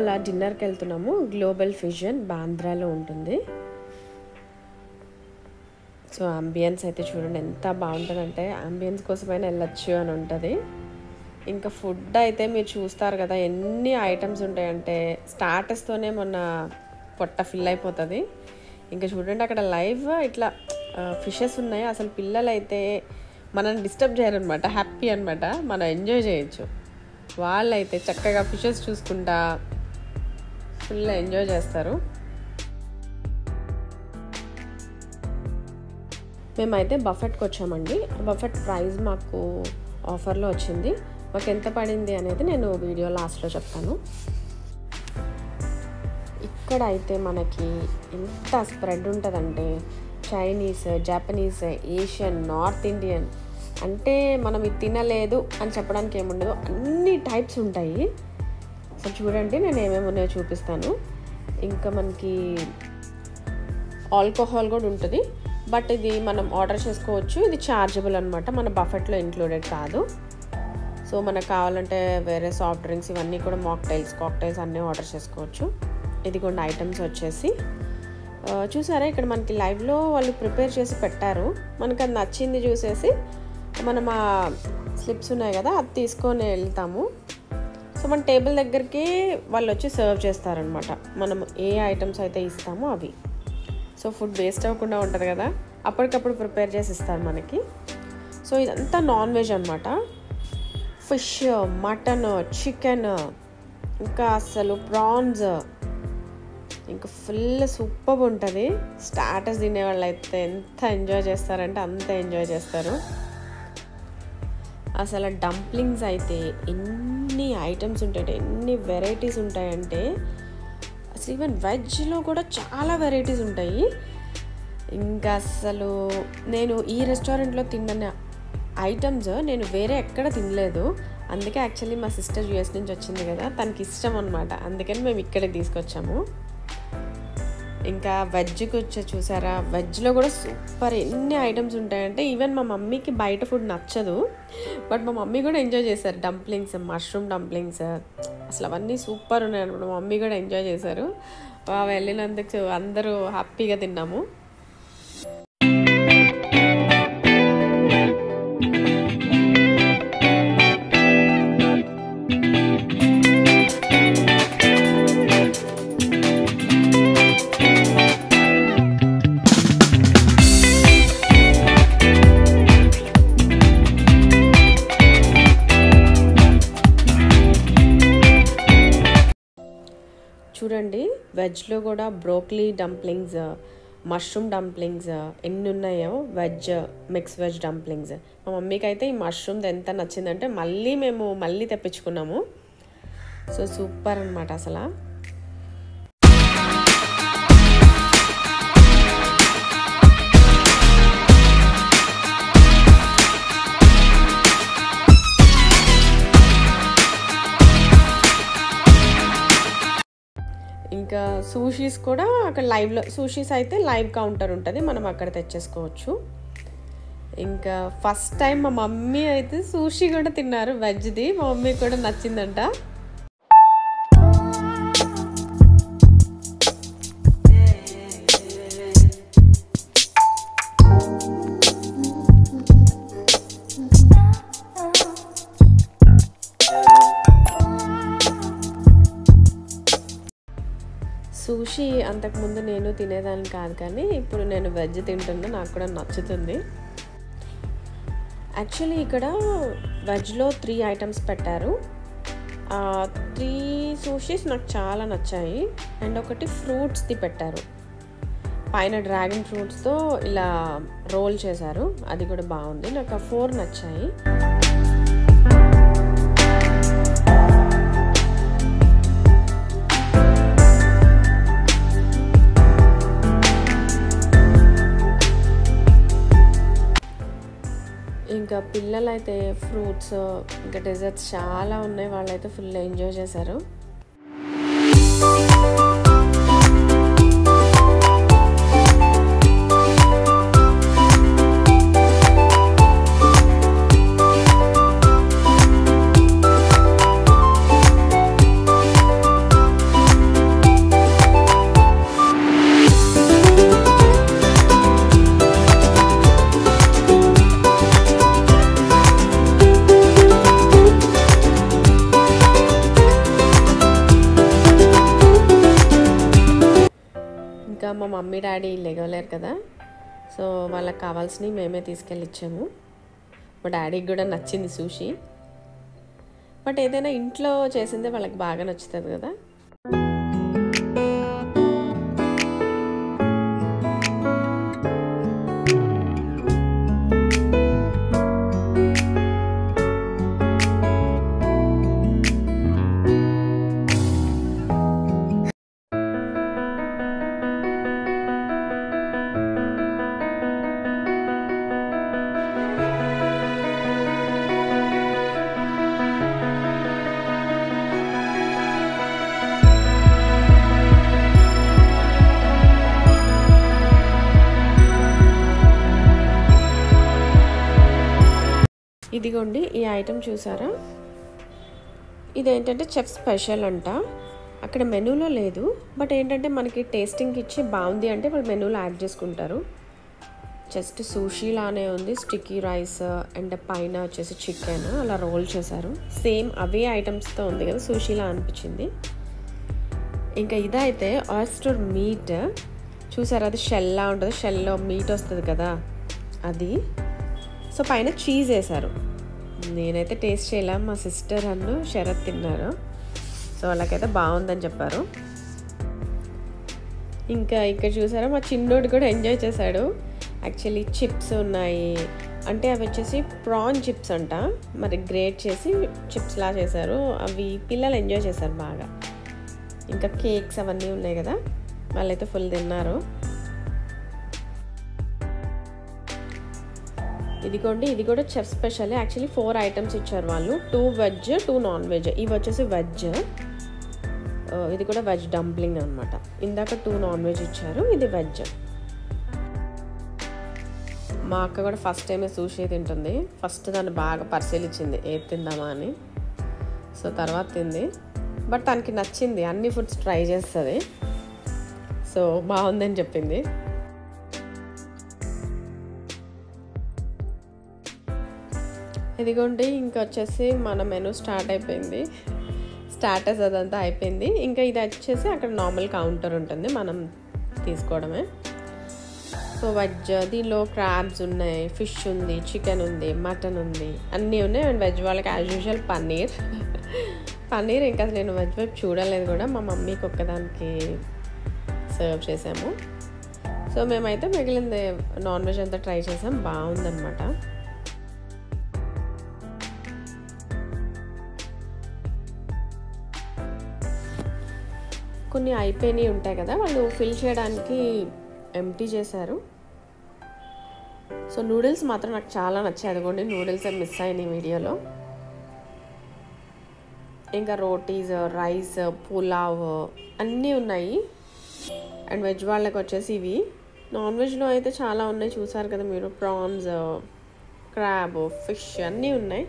ఇవాళ డిన్నర్కి వెళ్తున్నాము. గ్లోబల్ ఫ్యూజన్ బాంద్రాలో ఉంటుంది. సో అంబియన్స్ అయితే చూడండి ఎంత బాగుంటుందంటే, అంబియన్స్ కోసమైనా వెళ్ళొచ్చు అని ఉంటుంది. ఇంకా ఫుడ్ అయితే మీరు చూస్తారు కదా ఎన్ని ఐటమ్స్ ఉంటాయంటే, స్టార్టర్స్తోనే మొన్న పొట్ట ఫిల్ అయిపోతుంది. ఇంకా చూడండి అక్కడ లైవ్ ఇట్లా ఫిషెస్ ఉన్నాయి. అసలు పిల్లలు అయితే మనల్ని డిస్టర్బ్ చేయరనమాట, హ్యాపీ అనమాట, మనం ఎంజాయ్ చేయొచ్చు. వాళ్ళైతే చక్కగా ఫిషెస్ చూసుకుంటా ఫుల్ ఎంజాయ్ చేస్తారు. మేమైతే బఫెట్కి వచ్చామండి. బఫెట్ ప్రైస్ మాకు ఆఫర్లో వచ్చింది. మాకు ఎంత పడింది అనేది నేను వీడియో లాస్ట్లో చెప్తాను. ఇక్కడ అయితే మనకి ఎంత స్ప్రెడ్ ఉంటుందంటే, Chinese, Japanese, Asian, north Indian, అంటే మనం ఇది తినలేదు అని చెప్పడానికి ఏముండదు, అన్ని టైప్స్ ఉంటాయి. సో చూడండి నేను ఏమేమి ఉన్నాయో చూపిస్తాను. ఇంకా మనకి ఆల్కహాల్ కూడా ఉంటుంది, బట్ ఇది మనం ఆర్డర్ చేసుకోవచ్చు. ఇది ఛార్జబుల్ అనమాట, మన బఫెట్లో ఇంక్లూడెడ్ కాదు. సో మనకు కావాలంటే వేరే సాఫ్ట్ డ్రింక్స్ ఇవన్నీ కూడా కాక్టైల్స్ అన్నీ ఆర్డర్ చేసుకోవచ్చు. ఇది కొన్ని ఐటమ్స్ వచ్చేసి చూసారా, ఇక్కడ మనకి లైవ్లో వాళ్ళు ప్రిపేర్ చేసి పెట్టారు. మనకు అది నచ్చింది చూసేసి మనం ఆ స్లిప్స్ ఉన్నాయి కదా అది తీసుకొని వెళ్తాము. సో మన టేబుల్ దగ్గరికి వాళ్ళు వచ్చి సర్వ్ చేస్తారనమాట, మనం ఏ ఐటమ్స్ అయితే ఇస్తామో అవి. సో ఫుడ్ వేస్ట్ అవ్వకుండా ఉంటుంది కదా, అప్పటికప్పుడు ప్రిపేర్ చేసి ఇస్తారు మనకి. సో ఇదంతా నాన్ వెజ్ అనమాట. ఫిష్, మటన్, చికెన్, ఇంకా అసలు ప్రాన్స్, ఇంకా ఫుల్ సూపర్ ఉంటుంది. స్టార్టర్స్ తినేవాళ్ళు అయితే ఎంత ఎంజాయ్ చేస్తారంటే అంత ఎంజాయ్ చేస్తారు. అసలు డంప్లింగ్స్ అయితే ఎన్ని ఐటమ్స్ ఉంటాయంటే, ఎన్ని వెరైటీస్ ఉంటాయంటే, అసలు ఈవెన్ వెజ్లో కూడా చాలా వెరైటీస్ ఉంటాయి. ఇంకా అసలు నేను ఈ రెస్టారెంట్లో తిన్న ఐటమ్స్ నేను వేరే ఎక్కడ తినలేదు. అందుకే యాక్చువల్లీ మా సిస్టర్ యూఎస్ నుంచి వచ్చింది కదా, తనకి ఇష్టం అనమాట, అందుకని మేము ఇక్కడికి తీసుకొచ్చాము. ఇంకా వెజ్కి వచ్చే చూసారా, వెజ్లో కూడా సూపర్ ఎన్ని ఐటమ్స్ ఉంటాయంటే, ఈవెన్ మా మమ్మీకి బయట ఫుడ్ నచ్చదు, బట్ మా మమ్మీ కూడా ఎంజాయ్ చేశారు. డంప్లింగ్స్, మష్రూమ్ డంప్లింగ్స్, అసలు అవన్నీ సూపర్ ఉన్నాయి అనమాట. మా మమ్మీ కూడా ఎంజాయ్ చేశారు. వెళ్ళినందుకు అందరూ హ్యాపీగా తిన్నాము. చూడండి వెజ్లో కూడా బ్రోకలీ డంప్లింగ్స్, మష్రూమ్ డంప్లింగ్స్ ఎన్ని ఉన్నాయో, మిక్స్ వెజ్ డంప్లింగ్స్. మా మమ్మీకి అయితే ఈ మష్రూమ్ది ఎంత నచ్చిందంటే మేము మళ్ళీ తెప్పించుకున్నాము. సో సూపర్ అనమాట అసలు. ఇంకా సూషీస్ కూడా అక్కడ లైవ్లో, సూషీస్ అయితే లైవ్ కౌంటర్ ఉంటుంది, మనం అక్కడ తెచ్చేసుకోవచ్చు. ఇంకా ఫస్ట్ టైం మా మమ్మీ అయితే సూషీ కూడా తిన్నారు వెజ్ది, మా మమ్మీ కూడా నచ్చిందంట. సూషీ అంతకుముందు నేను తినేదాన్ని కాదు, కానీ ఇప్పుడు నేను వెజ్ తింటున్నా, నాకు కూడా నచ్చుతుంది. యాక్చువల్లీ ఇక్కడ వెజ్లో 3 ఐటమ్స్ పెట్టారు. 3 సూషీస్ నాకు చాలా నచ్చాయి. అండ్ ఒకటి ఫ్రూట్స్ది పెట్టారు, పైన డ్రాగన్ ఫ్రూట్స్తో ఇలా రోల్ చేశారు, అది కూడా బాగుంది. నాకు ఆ 4 నచ్చాయి. ఇంకా పిల్లలైతే ఫ్రూట్స్, ఇంకా డెజర్ట్స్ చాలా ఉన్నాయి, వాళ్ళైతే ఫుల్ ఎంజాయ్ చేశారు. వెళ్ళారు కదా, సో వాళ్ళకి కావాల్సినవి మేమే తీసుకెళ్ళి ఇచ్చాము. మా డాడీకి కూడా నచ్చింది సూషీ. బట్ ఏదైనా ఇంట్లో చేసిందే వాళ్ళకి బాగా నచ్చుతుంది కదా. ఇదిగోండి ఈ ఐటెం చూసారా, ఇదేంటంటే చెఫ్ స్పెషల్ అంట. అక్కడ మెనూలో లేదు, బట్ ఏంటంటే మనకి టేస్టింగ్ ఇచ్చి బాగుంది అంటే వాళ్ళు మెనూలో యాడ్ చేసుకుంటారు. జస్ట్ సూషీ లానే ఉంది, స్టిక్కీ రైస్ అండ్ పైన వచ్చేసి చికెన్ అలా రోల్ చేశారు. సేమ్ అవే ఐటమ్స్తో ఉంది కదా, సూషీలా అనిపించింది. ఇంకా ఇదైతే ఆయిస్టర్ మీట్ చూసారా, అది షెల్లా ఉంటుంది, షెల్లో మీట్ వస్తుంది కదా అది. సో పైన చీజ్ వేశారు. నేనైతే టేస్ట్ చేయలే, మా సిస్టర్ అన్ను శరత్ తిన్నారు. సో వాళ్ళకైతే బాగుందని చెప్పారు. ఇంకా ఇక్కడ చూసారా, మా చిన్నోడు కూడా ఎంజాయ్ చేశాడు. యాక్చువల్లీ చిప్స్ ఉన్నాయి, అంటే అవి వచ్చేసి ప్రాన్ చిప్స్ అంట, మరి గ్రేట్ చేసి చిప్స్లా చేశారు. అవి పిల్లలు ఎంజాయ్ చేశారు బాగా. ఇంకా కేక్స్ అవన్నీ ఉన్నాయి కదా, వాళ్ళైతే ఫుల్ తిన్నారు. ఇదిగోండి ఇది కూడా చెఫ్ స్పెషల్. యాక్చువల్లీ 4 ఐటమ్స్ ఇచ్చారు వాళ్ళు, 2 వెజ్ 2 నాన్ వెజ్. ఇవి వచ్చేసి వెజ్, ఇది కూడా వెజ్ డంప్లింగ్ అనమాట. ఇందాక 2 నాన్ వెజ్ ఇచ్చారు, ఇది వెజ్. మా అక్క కూడా ఫస్ట్ టైమే సూషీ తింటుంది. ఫస్ట్ దాన్ని బాగా పరిశీలించింది ఏది తిందామా అని. సో తర్వాత తింది, బట్ తనకి నచ్చింది, అన్ని ఫుడ్స్ ట్రై చేస్తుంది. సో బాగుందని చెప్పింది. ఇదిగోండి ఇంకా వచ్చేసి మన మెనూ స్టార్ట్ అయిపోయింది. స్టార్టర్స్ అదంతా అయిపోయింది. ఇంకా ఇది వచ్చేసి అక్కడ నార్మల్ కౌంటర్ ఉంటుంది, మనం తీసుకోవడమే. సో వెజ్ దీనిలో క్రాబ్స్ ఉన్నాయి, ఫిష్ ఉంది, చికెన్ ఉంది, మటన్ ఉంది, అన్నీ ఉన్నాయి. అండ్ వెజ్ వాళ్ళకి యాజ్ యూజువల్ పన్నీర్ ఇంకా నేను వెజ్ వైపు చూడలేదు కూడా, మా మమ్మీకి ఒక్కదానికి సర్వ్ చేసాము. సో మేమైతే మిగిలింది నాన్ వెజ్ అంతా ట్రై చేసాం, బాగుందన్నమాట. కొన్ని అయిపోయినాయి ఉంటాయి కదా, వాళ్ళు ఫిల్ చేయడానికి ఎంటీ చేశారు. సో నూడిల్స్ మాత్రం నాకు చాలా నచ్చాయి. అదిగోండి నూడిల్స్ మిస్ అయినాయి వీడియోలో. ఇంకా రోటీస్, రైస్, పులావ్ అన్నీ ఉన్నాయి. అండ్ వెజ్ వాళ్ళకి వచ్చేసి ఇవి. నాన్ వెజ్లో అయితే చాలా ఉన్నాయి, చూసారు కదా మీరు, ప్రాన్స్, క్రాబ్, ఫిష్ అన్నీ ఉన్నాయి.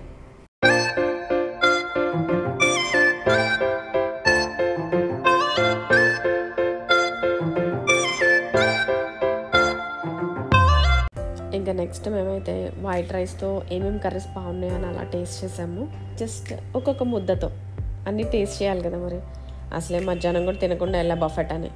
ఇంకా నెక్స్ట్ మేమైతే వైట్ రైస్తో ఏమేమి కర్రీస్ బాగున్నాయో అని అలా టేస్ట్ చేసాము. జస్ట్ ఒక్కొక్క ముద్దతో అన్నీ టేస్ట్ చేయాలి కదా మరి, అసలే మధ్యాహ్నం కూడా తినకుండా వెళ్ళా బఫెట్ అని.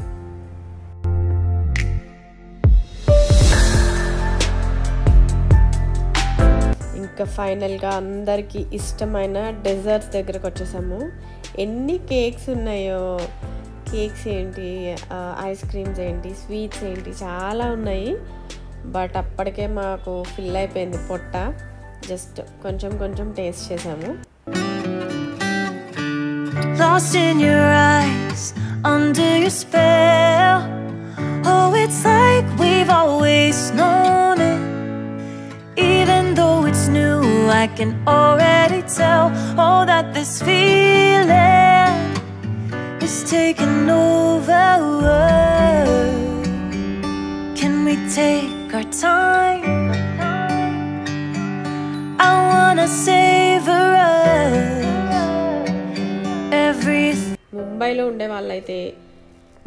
ఇంకా ఫైనల్గా అందరికీ ఇష్టమైన డెజర్ట్స్ దగ్గరకు వచ్చేసాము. ఎన్ని కేక్స్ ఉన్నాయో, కేక్స్ ఏంటి, ఐస్ క్రీమ్స్ ఏంటి, స్వీట్స్ ఏంటి, చాలా ఉన్నాయి. బట్ అప్పటికే మాకు ఫిల్ అయిపోయింది పొట్ట. జస్ట్ కొంచెం కొంచెం టేస్ట్ చేసాము. Lost in your eyes, under your spell. Oh, it's like we've always known it. Even though it's new, I can already tell. Oh, that this feeling is taking over. Can we take our time? I wanna savor everything. ముంబైలో ఉండే వాళ్ళైతే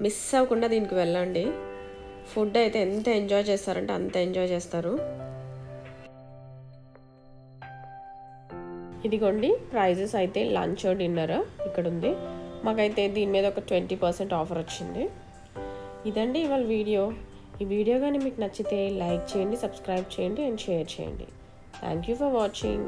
miss అవ్వకుండా దీనికి వెళ్ళండి. Food అయితే ఎంత enjoy చేస్తారంటే అంత ఎంజాయ్ చేస్తారు. ఇదిగోండి ప్రైజెస్ అయితే లంచ్ డిన్నర్ ఇక్కడ ఉంది. మాకైతే దీని మీద ఒక 20% ఆఫర్ వచ్చింది. ఇదండి ఇవాళ వీడియో. ఈ వీడియో కానీ మీకు నచ్చితే లైక్ చేయండి, సబ్స్క్రైబ్ చేయండి అండ్ షేర్ చేయండి. Thank you for watching.